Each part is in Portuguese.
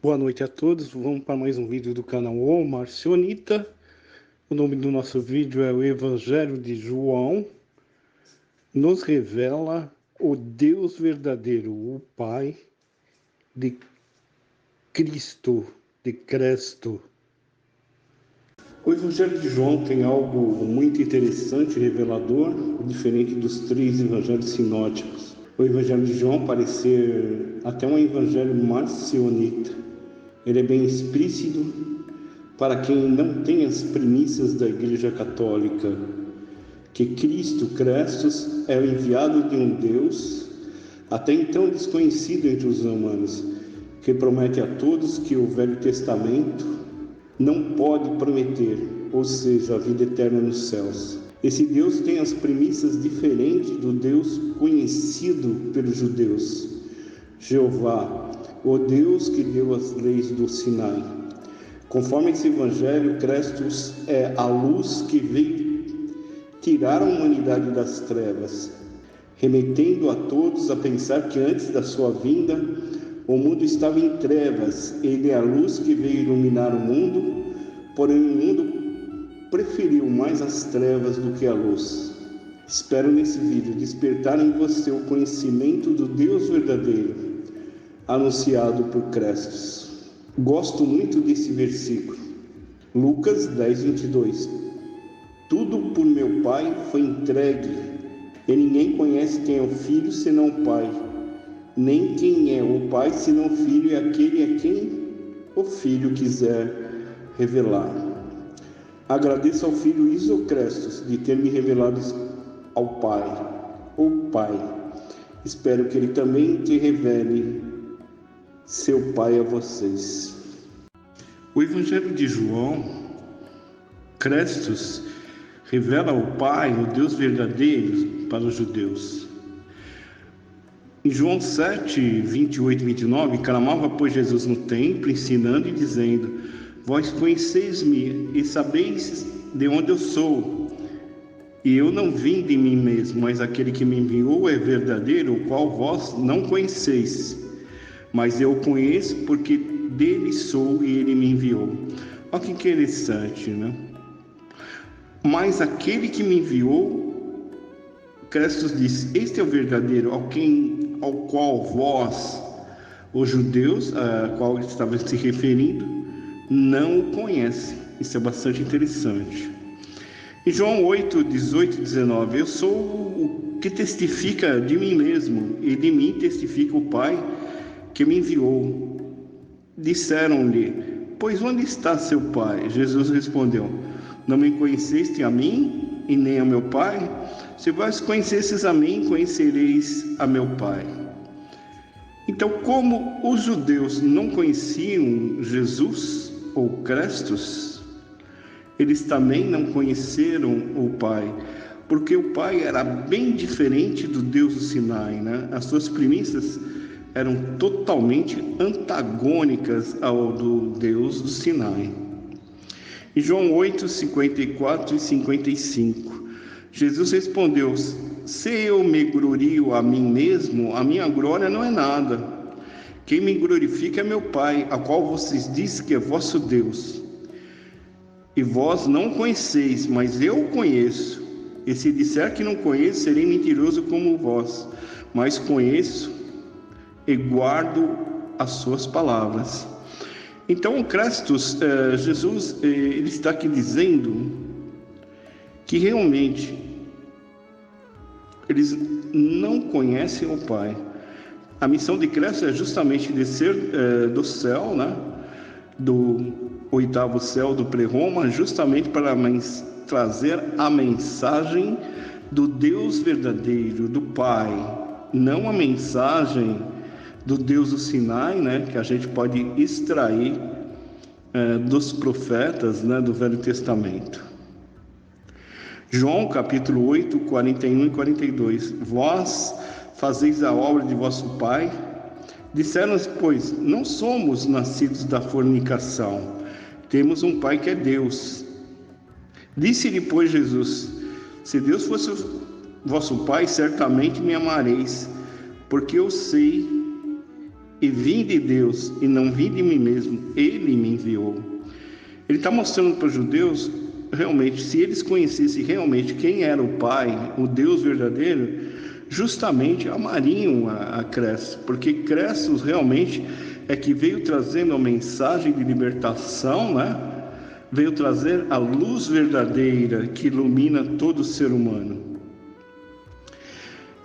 Boa noite a todos, vamos para mais um vídeo do canal O Marcionita. O nome do nosso vídeo é o Evangelho de João. Nos revela o Deus verdadeiro, o Pai de Cristo, de Cristo. O Evangelho de João tem algo muito interessante e revelador, diferente dos três evangelhos sinóticos. O Evangelho de João parece ser até um evangelho marcionita. Ele é bem explícito para quem não tem as premissas da Igreja Católica, que Cristo, Crestos, é o enviado de um Deus, até então desconhecido entre os humanos, que promete a todos que o Velho Testamento não pode prometer, ou seja, a vida eterna nos céus. Esse Deus tem as premissas diferentes do Deus conhecido pelos judeus, Jeová, o Deus que deu as leis do Sinai. Conforme esse evangelho, Crestos é a luz que veio tirar a humanidade das trevas, remetendo a todos a pensar que antes da sua vinda, o mundo estava em trevas. Ele é a luz que veio iluminar o mundo, porém o mundo preferiu mais as trevas do que a luz. Espero nesse vídeo despertar em você o conhecimento do Deus verdadeiro, anunciado por Crestos. Gosto muito desse versículo. Lucas 10:22. Tudo por meu Pai foi entregue, e ninguém conhece quem é o Filho senão o Pai, nem quem é o Pai senão o Filho e aquele a quem o Filho quiser revelar. Agradeço ao Filho Isocrestos de ter me revelado ao Pai, o Pai. Espero que Ele também te revele seu Pai a vocês. O Evangelho de João, Crestos, revela o Pai, o Deus verdadeiro para os judeus. Em João 7, 28 e 29, clamava, pois, Jesus no templo, ensinando e dizendo: vós conheceis-me e sabeis de onde eu sou, e eu não vim de mim mesmo, mas aquele que me enviou é verdadeiro, o qual vós não conheceis. Mas eu o conheço porque dele sou e ele me enviou. Olha que interessante, né? Mas aquele que me enviou, Crestos diz, este é o verdadeiro, ao qual vós, os judeus, a qual ele estava se referindo, não o conhecem. Isso é bastante interessante. Em João 8, 18 e 19, eu sou o que testifica de mim mesmo, e de mim testifica o Pai que me enviou. Disseram-lhe, pois onde está seu Pai? Jesus respondeu, não me conheceste a mim e nem a meu Pai? Se vós conhecesseis a mim, conhecereis a meu Pai. Então, como os judeus não conheciam Jesus ou Crestos, eles também não conheceram o Pai, porque o Pai era bem diferente do Deus do Sinai, né? As suas premissas eram totalmente antagônicas ao do Deus do Sinai. Em João 8, 54 e 55, Jesus respondeu, se eu me glorio a mim mesmo, a minha glória não é nada. Quem me glorifica é meu Pai, a qual vocês dizem que é vosso Deus. E vós não conheceis, mas eu o conheço. E se disser que não conheço, serei mentiroso como vós, mas conheço e guardo as suas palavras. Então, Crestos, Jesus, ele está aqui dizendo que realmente eles não conhecem o Pai. A missão de Crestos é justamente descer do céu, né, do oitavo céu do pré-Roma, justamente para trazer a mensagem do Deus verdadeiro, do Pai, não a mensagem do Deus do Sinai, né, que a gente pode extrair dos profetas, né, do Velho Testamento. João capítulo 8, 41 e 42. Vós fazeis a obra de vosso Pai. Disseram-nos, pois, não somos nascidos da fornicação, temos um Pai que é Deus. Disse-lhe, pois, Jesus, se Deus fosse vosso Pai, certamente me amareis, porque eu sei e vim de Deus e não vim de mim mesmo, ele me enviou. Ele está mostrando para os judeus, realmente, se eles conhecessem realmente quem era o Pai, o Deus verdadeiro, justamente amariam a Cristo, porque Cristo realmente é que veio trazendo a mensagem de libertação, né? Veio trazer a luz verdadeira que ilumina todo ser humano.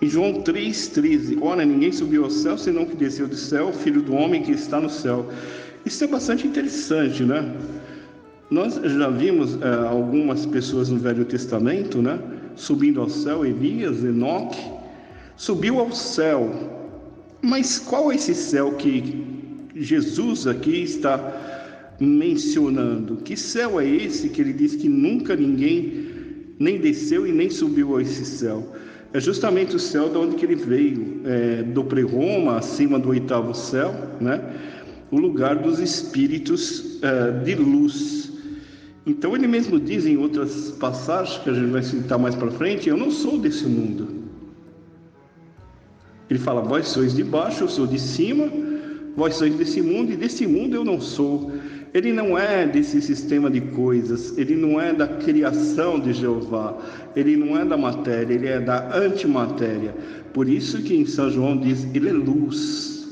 Em João 3,13, ora, ninguém subiu ao céu, senão que desceu do céu, o Filho do homem que está no céu. Isso é bastante interessante, né? Nós já vimos algumas pessoas no Velho Testamento, né? Subindo ao céu, Elias, Enoque, subiu ao céu. Mas qual é esse céu que Jesus aqui está mencionando? Que céu é esse que ele diz que nunca ninguém nem desceu e nem subiu a esse céu? É justamente o céu de onde que ele veio, do pré-Roma, acima do 8º céu, né? O lugar dos espíritos de luz. Então ele mesmo diz em outras passagens, que a gente vai citar mais para frente, eu não sou desse mundo. Ele fala, vós sois de baixo, eu sou de cima, vós sois desse mundo, e desse mundo eu não sou. Ele não é desse sistema de coisas, ele não é da criação de Jeová, ele não é da matéria, ele é da antimatéria. Por isso que em São João diz, ele é luz,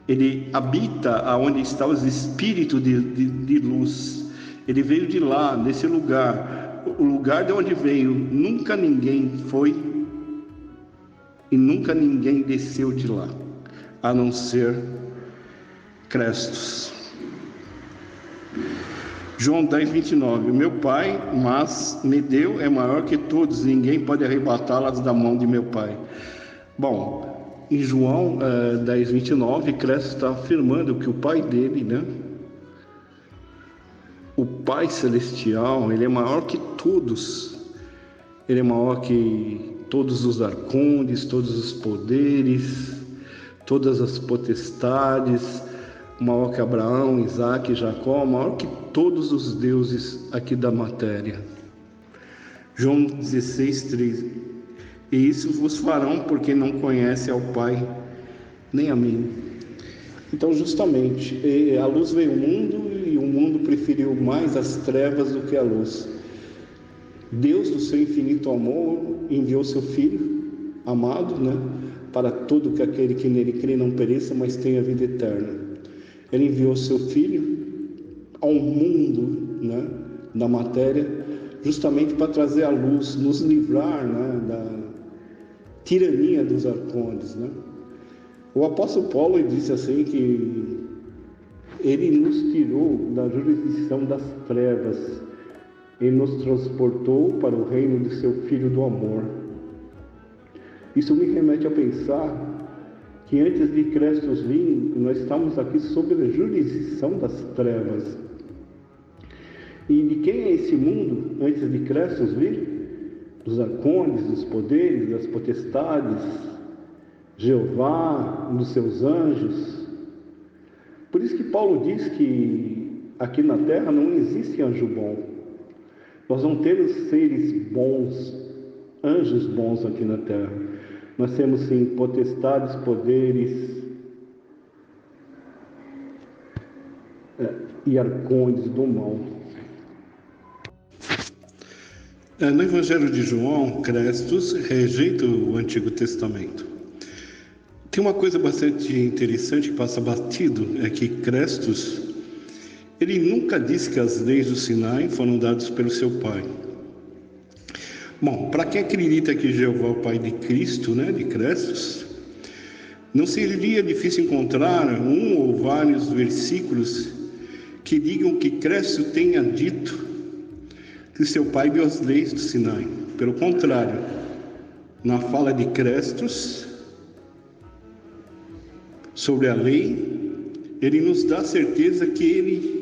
ele habita aonde estão os espíritos de luz. Ele veio de lá, desse lugar, o lugar de onde veio, nunca ninguém foi e nunca ninguém desceu de lá, a não ser Crestos. João 10:29, meu Pai, mas me deu, é maior que todos, ninguém pode arrebatá-las da mão de meu Pai. Bom, em João 10:29, Crestos está afirmando que o Pai dele, né? O Pai Celestial, ele é maior que todos. Ele é maior que todos os arcontes, todos os poderes, todas as potestades, maior que Abraão, Isaac, Jacó, maior que todos os deuses aqui da matéria. João 16:3, e isso vos farão porque não conhece ao Pai, nem a mim. Então, justamente, a luz veio ao mundo e o mundo preferiu mais as trevas do que a luz. Deus, do seu infinito amor, enviou seu Filho amado, né, para todo que aquele que nele crê não pereça, mas tenha vida eterna. Ele enviou seu Filho ao mundo, né, da matéria, justamente para trazer a luz, nos livrar, né, da tirania dos arcontes, né? O apóstolo Paulo disse assim que ele nos tirou da jurisdição das trevas e nos transportou para o reino de seu Filho do amor. Isso me remete a pensar que antes de Crestos vir, nós estamos aqui sob a jurisdição das trevas. E de quem é esse mundo antes de Crestos vir? Dos arcontes, dos poderes, das potestades, Jeová, dos seus anjos. Por isso que Paulo diz que aqui na terra não existe anjo bom. Nós não temos seres bons, anjos bons aqui na terra. Nós temos sim potestades, poderes e arcontes do mal. No Evangelho de João, Crestos rejeita o Antigo Testamento. Tem uma coisa bastante interessante que passa batido, é que Crestos, ele nunca disse que as leis do Sinai foram dadas pelo seu pai. Bom, para quem acredita que Jeová é o pai de Cristo, né, de Crestos, não seria difícil encontrar um ou vários versículos que digam que Crestos tenha dito que seu pai deu as leis do Sinai. Pelo contrário, na fala de Crestos sobre a lei, ele nos dá certeza que ele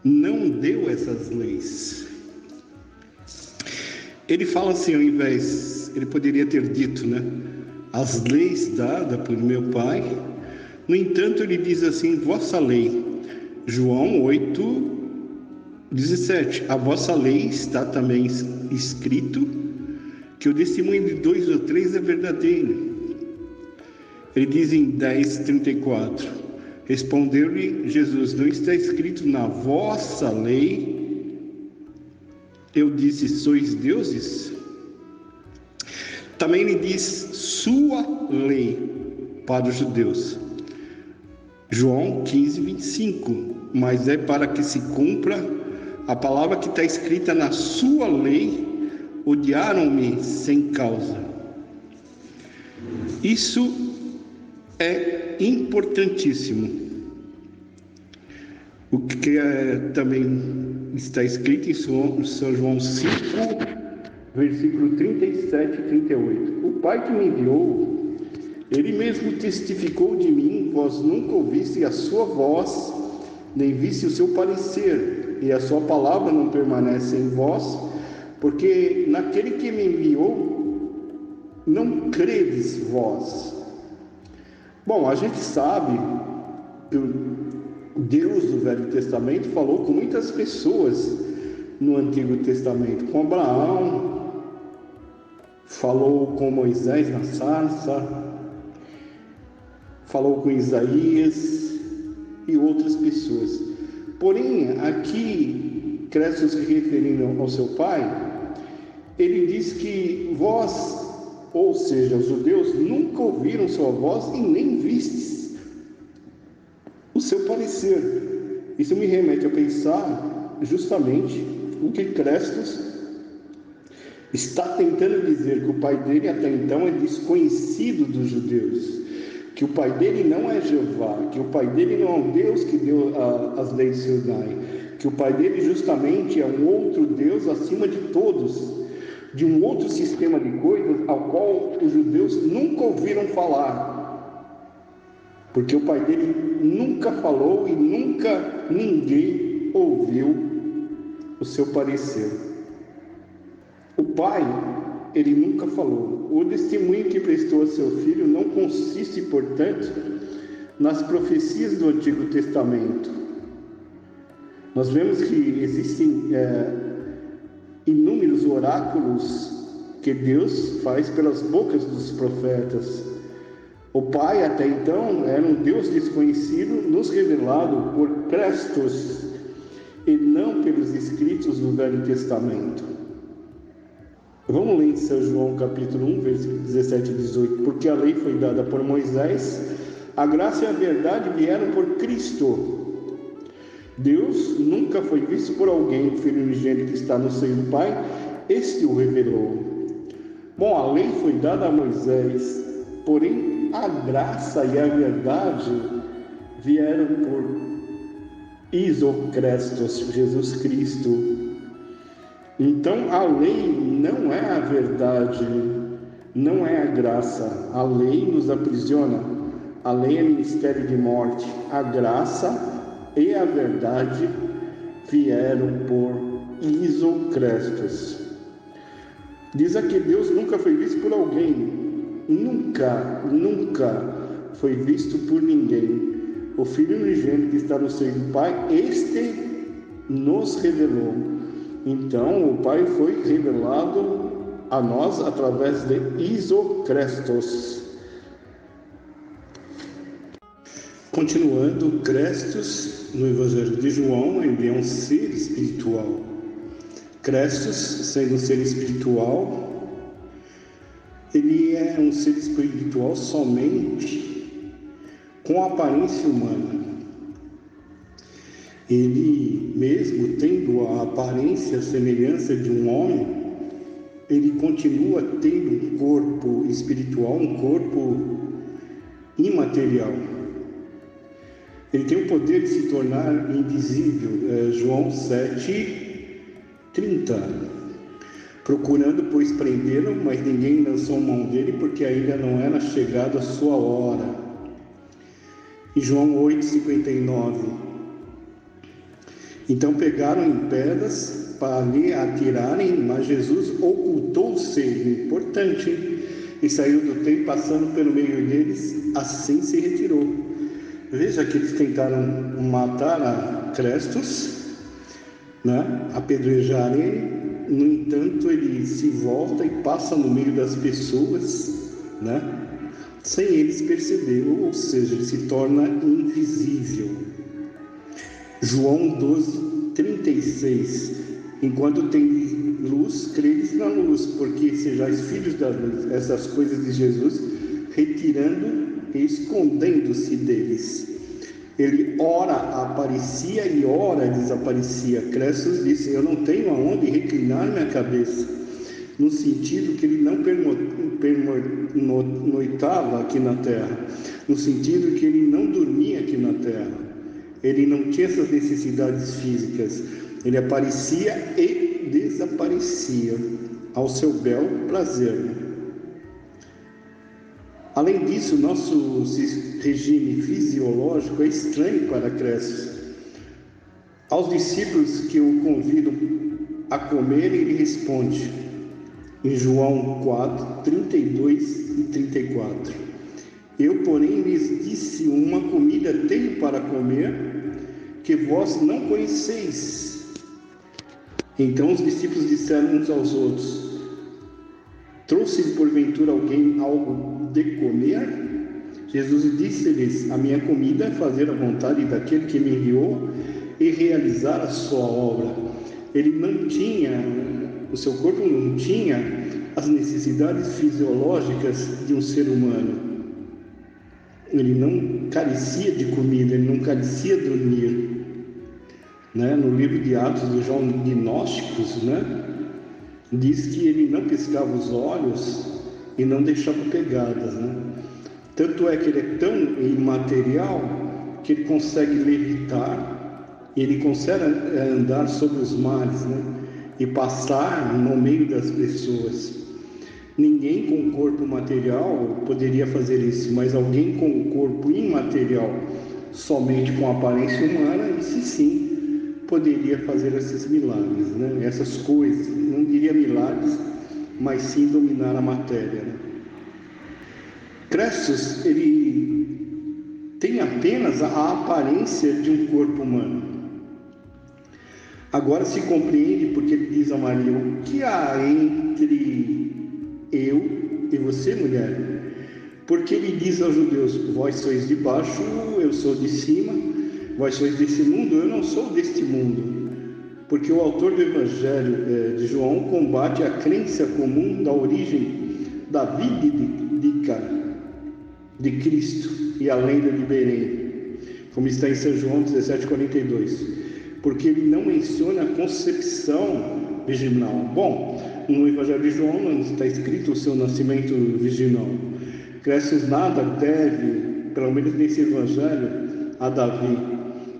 não deu essas leis. Ele fala assim, ao invés, ele poderia ter dito, né, as leis dadas por meu pai. No entanto, ele diz assim, vossa lei, João 8:17, a vossa lei está também escrito que o testemunho de 2 ou 3 é verdadeiro. Ele diz em 10:34, respondeu-lhe Jesus: não está escrito na vossa lei? Eu disse: sois deuses? Também ele diz sua lei para os judeus. João 15:25, mas é para que se cumpra a palavra que está escrita na sua lei: odiaram-me sem causa. Isso é importantíssimo. O que também está escrito em São João 5, versículo 37 e 38. O Pai que me enviou, Ele mesmo testificou de mim: vós nunca ouviste a sua voz, nem viste o seu parecer, e a sua palavra não permanece em vós, porque naquele que me enviou não credes vós. Bom, a gente sabe que o Deus do Velho Testamento falou com muitas pessoas no Antigo Testamento. Com Abraão, falou com Moisés na sarça, falou com Isaías e outras pessoas. Porém, aqui, Cristo se referindo ao seu pai, ele diz que vós, ou seja, os judeus, nunca ouviram sua voz e nem vistes o seu parecer. Isso me remete a pensar justamente o que Cristo está tentando dizer, que o pai dele até então é desconhecido dos judeus, que o pai dele não é Jeová, que o pai dele não é o Deus que deu as leis de Sinai, que o pai dele justamente é um outro Deus acima de todos, de um outro sistema de coisas ao qual os judeus nunca ouviram falar, porque o pai dele nunca falou e nunca ninguém ouviu o seu parecer. O pai, ele nunca falou. O testemunho que prestou a seu filho não consiste, portanto, nas profecias do Antigo Testamento. Nós vemos que existem inúmeros oráculos que Deus faz pelas bocas dos profetas. O Pai até então era um Deus desconhecido, nos revelado por Cristos e não pelos escritos do Velho Testamento. Vamos ler em São João capítulo 1, versículo 17 e 18. Porque a lei foi dada por Moisés, a graça e a verdade vieram por Cristo. Deus nunca foi visto por alguém. O Filho unigênito que está no seio do Pai, este o revelou. Bom, a lei foi dada a Moisés, porém a graça e a verdade vieram por Isocrestos, Jesus Cristo. Então a lei não é a verdade, não é a graça. A lei nos aprisiona, a lei é ministério de morte. A graça e a verdade vieram por Isocrestos. Diz aqui: Deus nunca foi visto por alguém, nunca foi visto por ninguém. O Filho unigênito que está no seio do Pai, este nos revelou. Então o Pai foi revelado a nós através de Isocrestos. Continuando, Crestos, no Evangelho de João, ele é um ser espiritual. Crestos, sendo um ser espiritual, ele é um ser espiritual somente com aparência humana. Ele, mesmo tendo a aparência, a semelhança de um homem, ele continua tendo um corpo espiritual, um corpo imaterial. Ele tem o poder de se tornar invisível. João 7:30. Procurando, pois, prendê-lo, mas ninguém lançou mão dele, porque ainda não era chegada a sua hora. E João 8:59. Então pegaram em pedras para lhe atirarem, mas Jesus ocultou-se, importante, hein? E saiu do templo, passando pelo meio deles, assim se retirou. Veja que eles tentaram matar a Crestos, né? Apedrejar ele. No entanto, ele se volta e passa no meio das pessoas, né? sem eles perceber, ou seja, ele se torna invisível. João 12:36. Enquanto tem luz, credes na luz, porque sejais filhos da luz. Essas coisas de Jesus, retirando e escondendo-se deles. Ele ora aparecia e ora desaparecia. Cressos disse: eu não tenho aonde reclinar minha cabeça, no sentido que ele não pernoitava aqui na terra, no sentido que ele não dormia aqui na terra. Ele não tinha essas necessidades físicas. Ele aparecia e desaparecia ao seu bel prazer. Além disso, nosso regime fisiológico é estranho para Cressos. Aos discípulos que o convidam a comer, ele responde em João 4:32-34. Eu, porém, lhes disse: uma comida tenho para comer, que vós não conheceis. Então os discípulos disseram uns aos outros: trouxe porventura alguém algo de comer? Jesus disse-lhes: a minha comida é fazer a vontade daquele que me enviou e realizar a sua obra. Ele não tinha, o seu corpo não tinha as necessidades fisiológicas de um ser humano. Ele não carecia de comida, ele não carecia de dormir. No livro de Atos de João Gnósticos, diz que ele não piscava os olhos e não deixava pegadas. Tanto é que ele é tão imaterial que ele consegue levitar, ele consegue andar sobre os mares, e passar no meio das pessoas. Ninguém com o corpo material poderia fazer isso, mas alguém com o corpo imaterial, somente com a aparência humana, esse sim poderia fazer esses milagres, essas coisas. Não diria milagres, mas sim dominar a matéria. Cressos, ele tem apenas a aparência de um corpo humano. Agora se compreende porque ele diz a Maria: o que há entre eu e você, mulher? Porque ele diz aos judeus: vós sois de baixo, eu sou de cima. Vós sois desse mundo, eu não sou deste mundo. Porque o autor do Evangelho de João combate a crença comum da origem davídica de Cristo e a lenda de Belém, como está em São João 17:42. Porque ele não menciona a concepção virginal. Bom, no Evangelho de João não está escrito o seu nascimento virginal. Cressos nada deve, pelo menos nesse Evangelho, a Davi.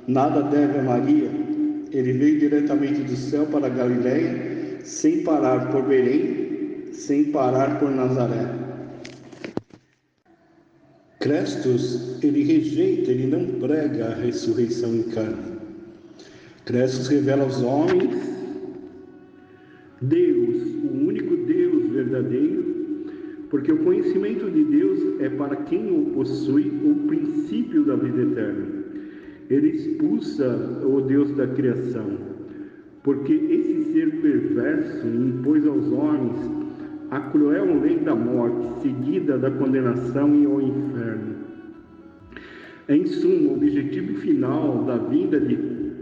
Nada deve a Maria. Ele veio diretamente do céu para a Galileia, sem parar por Belém, sem parar por Nazaré. Crestos, ele rejeita, ele não prega a ressurreição em carne. Crestos revela aos homens Deus, o único Deus verdadeiro, porque o conhecimento de Deus é para quem o possui o princípio da vida eterna. Ele expulsa o Deus da criação, porque esse ser perverso impôs aos homens a cruel lei da morte, seguida da condenação e ao inferno. Em suma, o objetivo final da vinda de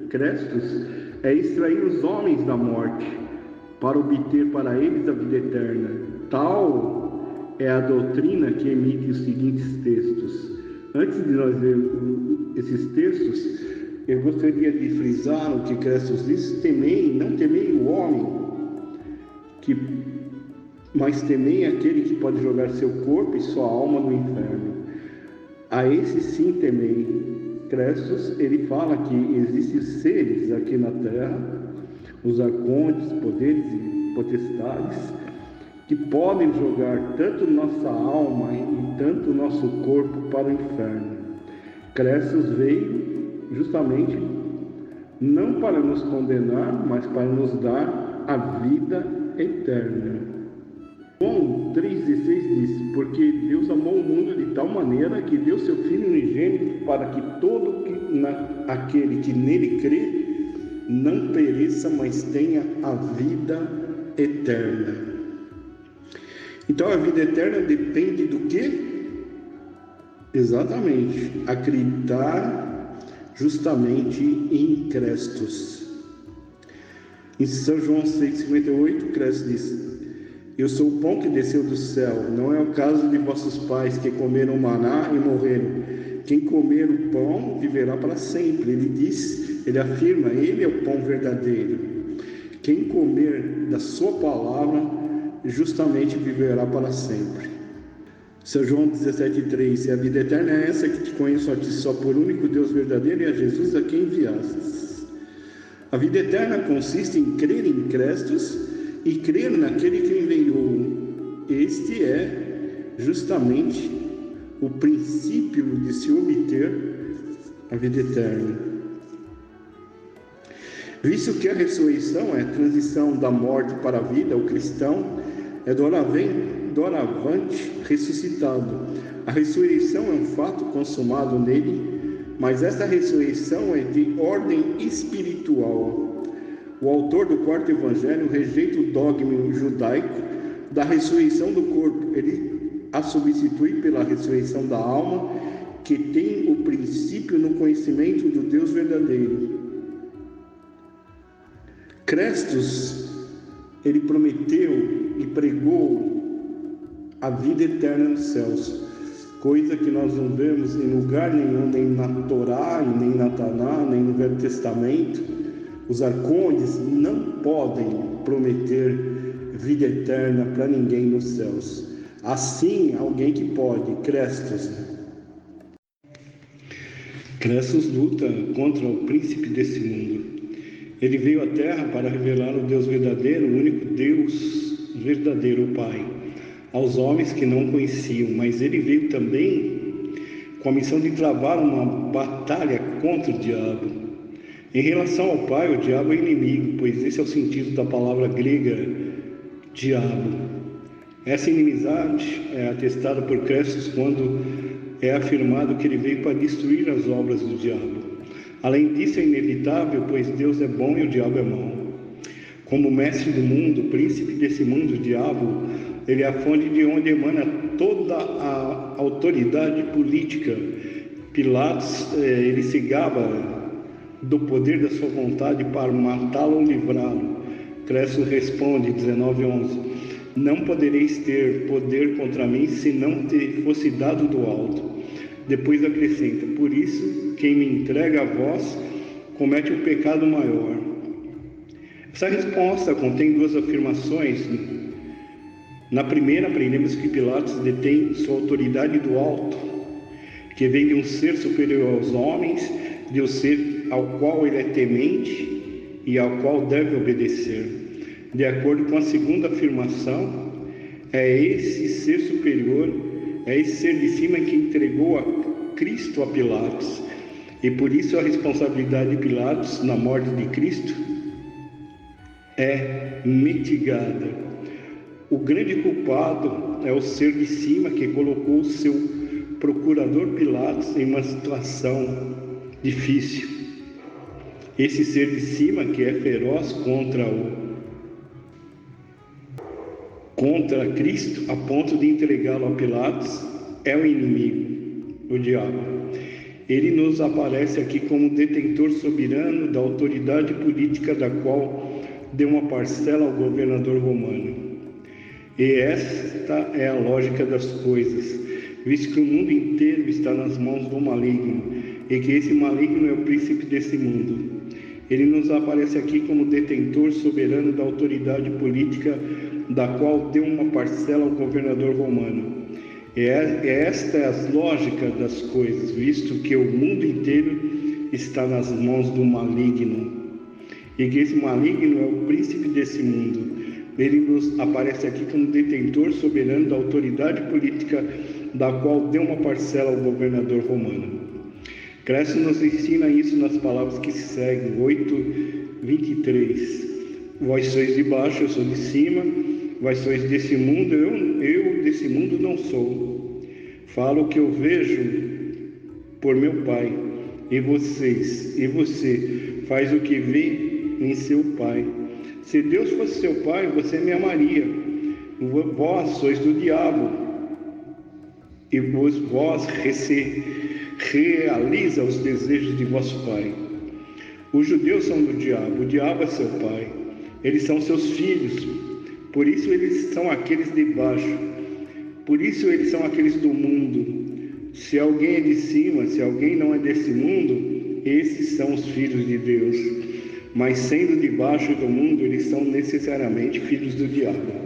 Crestos é extrair os homens da morte, para obter para eles a vida eterna. Tal é a doutrina que emite os seguintes textos. Antes de nós ler esses textos, eu gostaria de frisar o que Crestos diz: temei, não temei o homem, mas temei aquele que pode jogar seu corpo e sua alma no inferno. A esse sim temei. Crestos, ele fala que existem seres aqui na terra, os arcontes, poderes e potestades, que podem jogar tanto nossa alma e tanto nosso corpo para o inferno. Crestos veio justamente não para nos condenar, mas para nos dar a vida eterna. João 3,16 diz: porque Deus amou o mundo de tal maneira que deu seu Filho unigênito, para que todo aquele que nele crê não pereça, mas tenha a vida eterna. Então a vida eterna depende do quê? Exatamente. Acreditar justamente em Crestos. Em São João 6,58, Cristo diz: Eu sou o pão que desceu do céu. Não é o caso de vossos pais que comeram maná e morreram. Quem comer o pão viverá para sempre. Ele afirma, ele é o pão verdadeiro. Quem comer da sua palavra justamente viverá para sempre. São João 17,3: E a vida eterna é essa, que te conheço a ti só por único Deus verdadeiro e a Jesus a quem enviastes. A vida eterna consiste em crer em Crestos e crer naquele que enviou. Este é justamente o princípio de se obter a vida eterna. Visto que a ressurreição é a transição da morte para a vida, o cristão é doravante ressuscitado. A ressurreição é um fato consumado nele, mas essa ressurreição é de ordem espiritual. O autor do quarto evangelho rejeita o dogma judaico da ressurreição do corpo. Ele a substitui pela ressurreição da alma, que tem o princípio no conhecimento do Deus verdadeiro. Crestos, ele prometeu e pregou a vida eterna nos céus, coisa que nós não vemos em lugar nenhum, nem na Torá, nem na Taná, nem no Velho Testamento. Os arcontes não podem prometer vida eterna para ninguém nos céus. Assim, alguém que pode, Crestos. Crestos luta contra o príncipe desse mundo. Ele veio à Terra para revelar o Deus verdadeiro, o único Deus verdadeiro, o Pai, aos homens que não conheciam. Mas ele veio também com a missão de travar uma batalha contra o diabo. Em relação ao Pai, o diabo é inimigo, pois esse é o sentido da palavra grega diabo. Essa inimizade é atestada por Crestos quando é afirmado que ele veio para destruir as obras do diabo. Além disso, é inevitável, pois Deus é bom e o diabo é mau. Como mestre do mundo, príncipe desse mundo, o diabo, ele é a fonte de onde emana toda a autoridade política. Pilatos, ele se gaba do poder da sua vontade para matá-lo ou livrá-lo. Crestos responde, 19:11: Não podereis ter poder contra mim se não te fosse dado do alto. Depois acrescenta: Por isso, quem me entrega a vós comete um pecado maior. Essa resposta contém duas afirmações. Na primeira, aprendemos que Pilatos detém sua autoridade do alto, que vem de um ser superior aos homens, de um ser ao qual ele é temente e ao qual deve obedecer. De acordo com a segunda afirmação, é esse ser superior, é esse ser de cima que entregou a Cristo a Pilatos, e por isso a responsabilidade de Pilatos na morte de Cristo é mitigada. O grande culpado é o ser de cima que colocou o seu procurador Pilatos em uma situação difícil. Esse ser de cima, que é feroz contra Cristo, a ponto de entregá-lo a Pilatos, é o inimigo, o diabo. Ele nos aparece aqui como detentor soberano da autoridade política da qual deu uma parcela ao governador romano. E esta é a lógica das coisas, visto que o mundo inteiro está nas mãos do maligno, e que esse maligno é o príncipe desse mundo. Ele nos aparece aqui como detentor soberano da autoridade política da qual deu uma parcela ao governador romano. Esta é a lógica das coisas, visto que o mundo inteiro está nas mãos do maligno, e que esse maligno é o príncipe desse mundo. Ele nos aparece aqui como detentor soberano da autoridade política da qual deu uma parcela ao governador romano. Crestos nos ensina isso nas palavras que se seguem, 8:23. Vós sois de baixo, eu sou de cima. Vós sois desse mundo, eu desse mundo não sou. Falo o que eu vejo por meu Pai, e você faz o que vê em seu Pai. Se Deus fosse seu Pai, você me amaria. Vós sois do diabo, e vós realiza os desejos de vosso pai. Os judeus são do diabo, o diabo é seu pai. Eles são seus filhos, por isso eles são aqueles de baixo. Por isso eles são aqueles do mundo. Se alguém é de cima, se alguém não é desse mundo, esses são os filhos de Deus. Mas sendo de baixo do mundo, eles são necessariamente filhos do diabo.